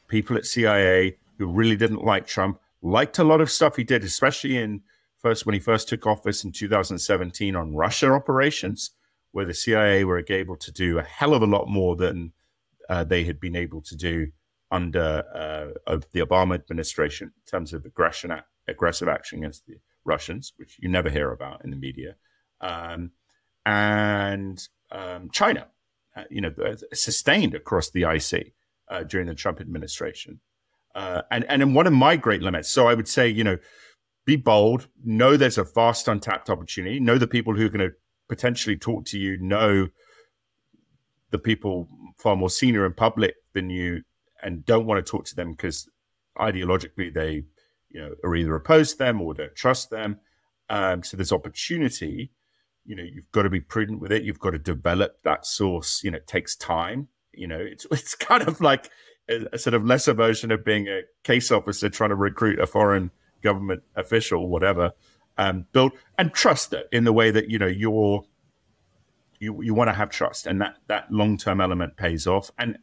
People at CIA who really didn't like Trump liked a lot of stuff he did, especially when he first took office in 2017 on Russia operations, where the CIA were able to do a hell of a lot more than they had been able to do under the Obama administration in terms of aggressive action against the Russians, which you never hear about in the media, and China, sustained across the IC during the Trump administration. And one of my great limits, so I would say, be bold, know there's a vast untapped opportunity, know the people who are going to potentially talk to you, know the people far more senior in public than you, and don't want to talk to them because ideologically they are either opposed to them or don't trust them. So there's opportunity. You've got to be prudent with it. You've got to develop that source. It takes time. It's kind of like a sort of lesser version of being a case officer trying to recruit a foreign government official, whatever. Build and trust it in the way that you want to have trust, and that long-term element pays off. And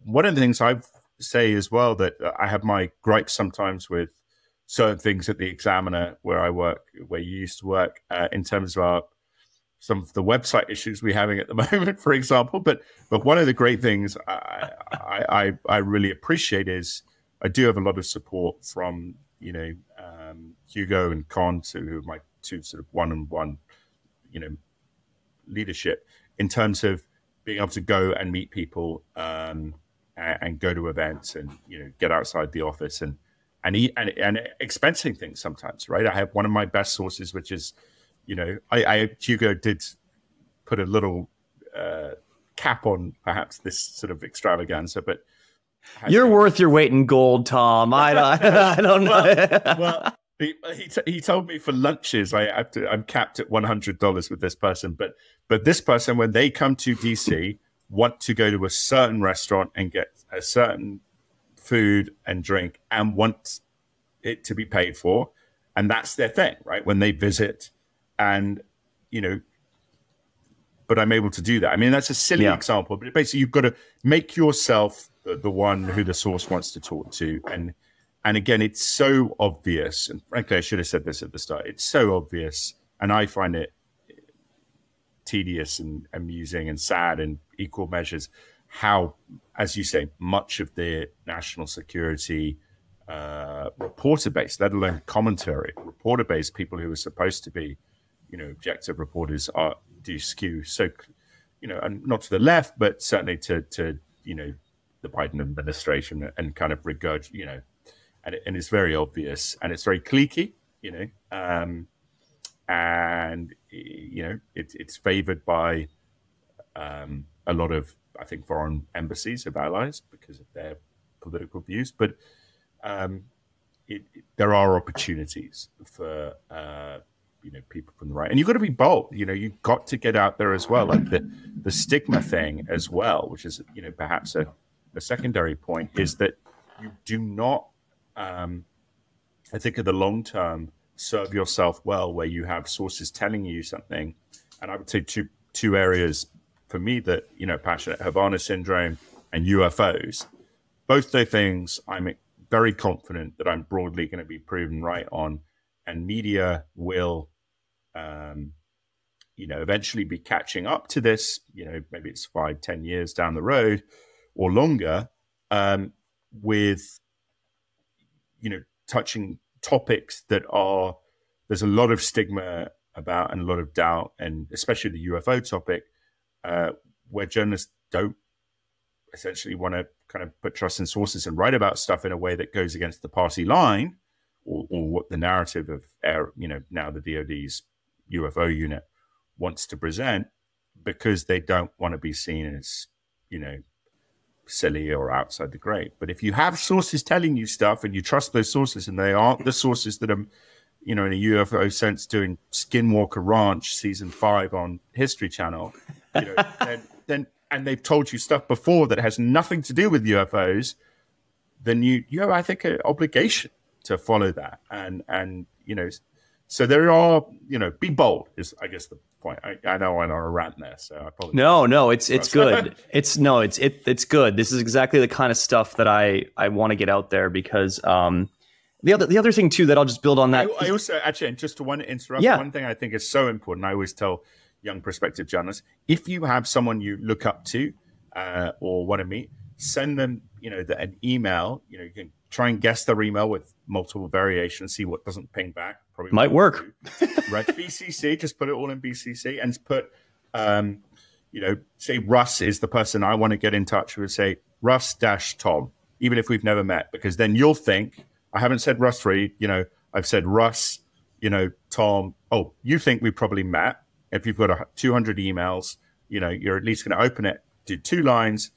one of the things I say as well, that I have my gripes sometimes with certain things at the Examiner where I work, where you used to work, in terms of some of the website issues we're having at the moment, for example. But one of the great things I really appreciate is I do have a lot of support from Hugo and Con, who are my two sort of one-on-one leadership in terms of being able to go and meet people and go to events and get outside the office and eat and expensing things sometimes, right? I have one of my best sources, which is Hugo did put a little cap on perhaps this sort of extravaganza, but you're worth your weight in gold, Tom. I don't know. well, he told me for lunches I'm capped at $100 with this person, but this person, when they come to DC, want to go to a certain restaurant and get a certain food and drink and want it to be paid for, and that's their thing, right? When they visit, and but I'm able to do that. I mean, that's a silly example, but basically you've got to make yourself the one who the source wants to talk to. And again, it's so obvious. And frankly, I should have said this at the start. It's so obvious. And I find it tedious and amusing and sad in equal measures how, as you say, much of the national security reporter-based, let alone commentary, reporter-based people who are supposed to be, objective reporters do skew. So, and not to the left, but certainly to the Biden administration and kind of regurg, and it's very obvious and it's very cliquey, and it's favored by a lot of, I think, foreign embassies of allies because of their political views. But there are opportunities for people from the right. And you've got to be bold. You've got to get out there as well. Like the stigma thing as well, which is perhaps a secondary point, is that you do not, I think, in the long term, serve yourself well where you have sources telling you something. And I would say two areas for me that passionate: Havana syndrome and UFOs. Both those things I'm very confident that I'm broadly going to be proven right on, and media will eventually be catching up to this. Maybe it's 5-10 years down the road or longer, with touching topics that there's a lot of stigma about and a lot of doubt, and especially the UFO topic, where journalists don't essentially want to kind of put trust in sources and write about stuff in a way that goes against the party line or what the narrative of now the DoD's UFO unit wants to present, because they don't want to be seen as silly or outside the grade. But if you have sources telling you stuff and you trust those sources, and they aren't the sources that are in a UFO sense doing Skinwalker Ranch season 5 on History Channel, then and they've told you stuff before that has nothing to do with UFOs, then you have, I think, an obligation to follow that. And so there are, be bold is, I guess, the point. I know I'm on a rant there, so I probably no, it's good. It's good. This is exactly the kind of stuff that I want to get out there, because the other thing too that I'll just build on that. I also actually, and just to interrupt, one thing I think is so important. I always tell young prospective journalists, if you have someone you look up to or want to meet, send them an email. You can try and guess their email with multiple variations, see what doesn't ping back. Probably might work. Right, BCC, just put it all in BCC and put say Russ is the person I want to get in touch with. Say Russ-Tom, even if we've never met, because then you'll think, I haven't said Russ Reed, I've said Russ, Tom. Oh, you think we probably met. If you've got 200 emails, you're at least going to open it, do 2 lines.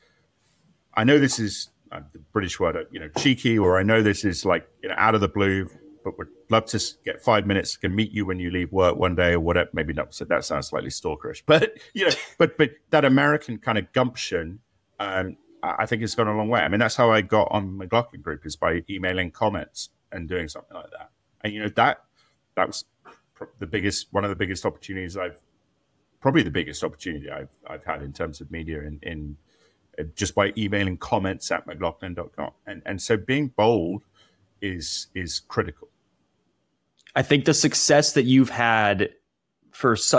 I know this is the British word, cheeky, or I know this is like, out of the blue, but would love to get 5 minutes, can meet you when you leave work one day or whatever. Maybe not. So that sounds slightly stalkerish, but, but that American kind of gumption, I think it's gone a long way. I mean, that's how I got on McLaughlin Group, is by emailing comments and doing something like that. And, that was one of the biggest opportunities probably the biggest opportunity I've had in terms of media in just by emailing comments at mclaughlin.com. And so being bold is critical. I think the success that you've had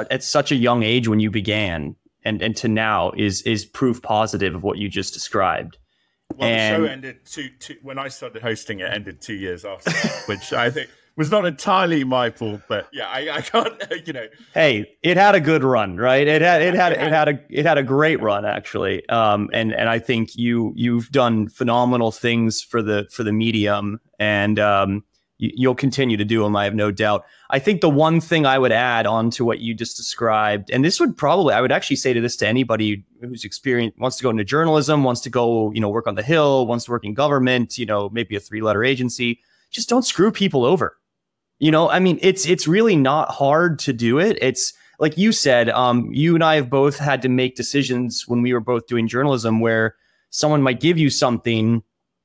at such a young age when you began and to now is proof positive of what you just described. Well, the show ended when I started hosting it, ended 2 years after that, which I think was not entirely my fault, but yeah, I can't, Hey, it had a good run, right? It had a great run, actually. And I think you've done phenomenal things for the medium, and you'll continue to do them, I have no doubt. I think the one thing I would add on to what you just described, and this would probably, I would actually say to anybody who's wants to go into journalism, wants to go, work on the Hill, wants to work in government, maybe a 3-letter agency, just don't screw people over. I mean, it's really not hard to do it. It's like you said, you and I have both had to make decisions when we were both doing journalism where someone might give you something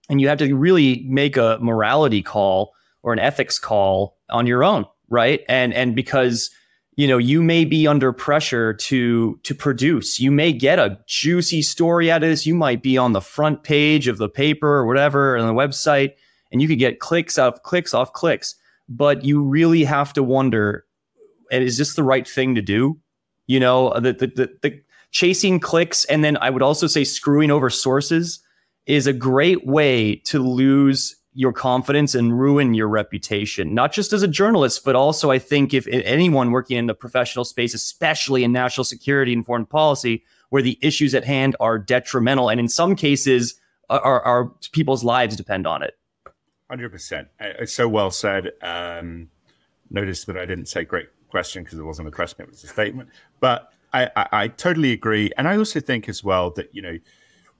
and you have to really make a morality call or an ethics call on your own, right? And because, you may be under pressure to produce, you may get a juicy story out of this. You might be on the front page of the paper or whatever on the website, and you could get clicks off clicks. But you really have to wonder, is this the right thing to do? The chasing clicks, and then I would also say screwing over sources is a great way to lose your confidence and ruin your reputation, not just as a journalist, but also I think if anyone working in the professional space, especially in national security and foreign policy, where the issues at hand are detrimental, and in some cases our people's lives depend on it. 100%. It's so well said. Notice that I didn't say great question because it wasn't a question, it was a statement. But I totally agree. And I also think as well that,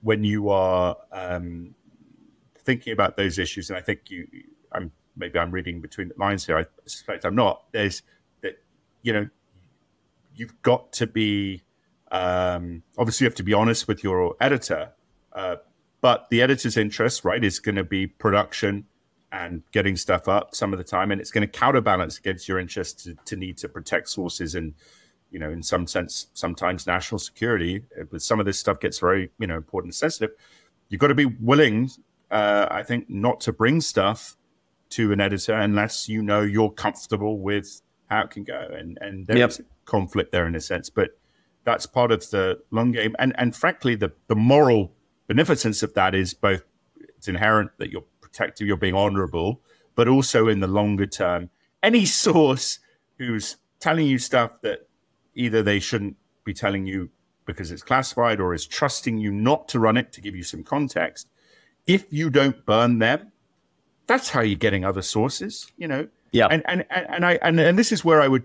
when you are thinking about those issues, and I think maybe I'm reading between the lines here, I suspect I'm not, there's that you've got to be, obviously you have to be honest with your editor, but the editor's interest, right, is going to be production and getting stuff up some of the time, and it's going to counterbalance against your interest to need to protect sources and, in some sense, sometimes national security. But some of this stuff gets very, important and sensitive. You've got to be willing, I think, not to bring stuff to an editor unless you're comfortable with how it can go. And there's conflict there in a sense, but that's part of the long game. And frankly, the moral beneficence of that is both it's inherent that you're protective, you're being honorable, but also in the longer term, any source who's telling you stuff that either they shouldn't be telling you because it's classified or is trusting you not to run it to give you some context, if you don't burn them, that's how you're getting other sources, Yeah. And this is where I would,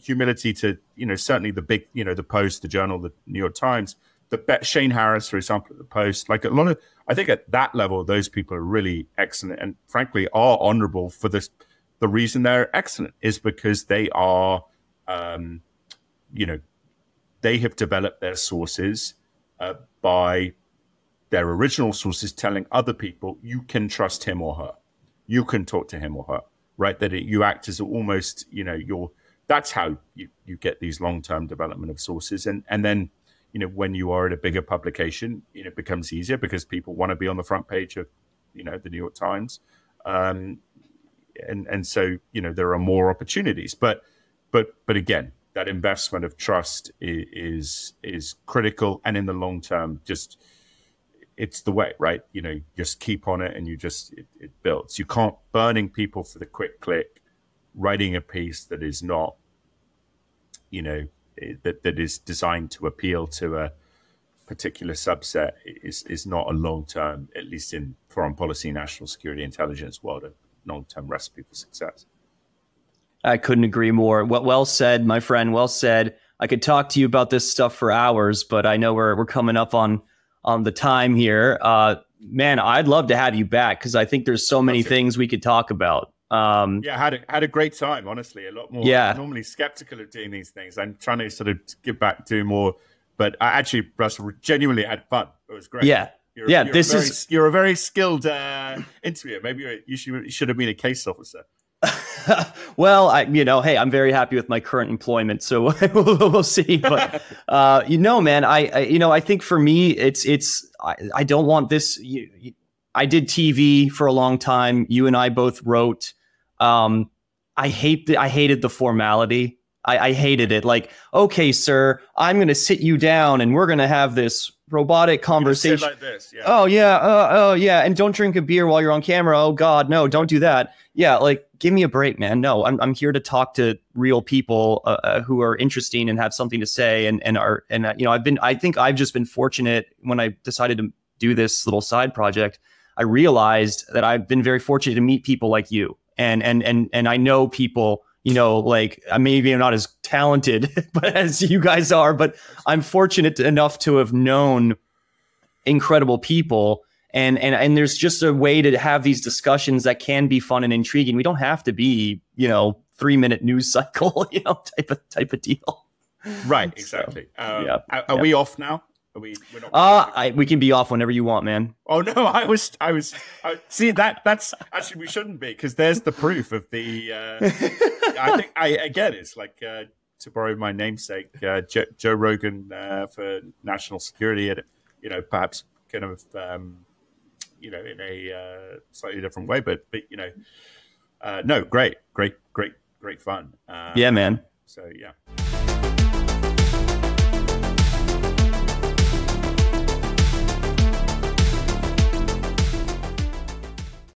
humility to, certainly the big, the Post, the Journal, the New York Times, Shane Harris, for example, at the Post, like a lot of, I think at that level, those people are really excellent and frankly are honorable for this. The reason they're excellent is because they are, they have developed their sources by their original sources telling other people, you can trust him or her. You can talk to him or her, right? That you act as almost, that's how you get these long-term development of sources. And then, when you are at a bigger publication, it becomes easier because people want to be on the front page of, the New York Times. And so, there are more opportunities, but again, that investment of trust is critical. And in the long term, it's the way, right? Just keep on it and it builds. You can't burning people for the quick click, writing a piece that is not, that is designed to appeal to a particular subset is not a long-term, at least in foreign policy, national security, intelligence world, a long-term recipe for success. I couldn't agree more. Well said, my friend. Well said. I could talk to you about this stuff for hours, but I know we're coming up on the time here. Man, I'd love to have you back because I think there's so many things we could talk about. Had a great time, honestly. A lot more. Yeah. I'm normally skeptical of doing these things. I'm trying to sort of give back, do more. But I actually, Russell, genuinely had fun. It was great. Yeah. You're a very skilled interviewer. Maybe you should have been a case officer. Well, hey, I'm very happy with my current employment, so we'll see. But man, I think for me, I don't want this. I did TV for a long time. You and I both wrote. I hated the formality. I hated it. Like, okay, sir, I'm going to sit you down and we're going to have this robotic conversation like this. Yeah. Oh yeah. And don't drink a beer while you're on camera. Oh God, no, don't do that. Yeah. Like, give me a break, man. No, I'm here to talk to real people who are interesting and have something to say. I think I've just been fortunate when I decided to do this little side project. I realized that I've been very fortunate to meet people like you. And I know people, like maybe I'm not as talented but as you guys are, but I'm fortunate enough to have known incredible people. And there's just a way to have these discussions that can be fun and intriguing. We don't have to be, 3-minute news cycle, type of deal. Right. Exactly. So, Are we off now? We're not. We can be off whenever you want, man. Oh no, I was see that's actually we shouldn't be because there's the proof of the. I think again it's like to borrow my namesake, Joe Rogan for national security, perhaps kind of in a slightly different way, but no, great fun. Yeah, man. So yeah.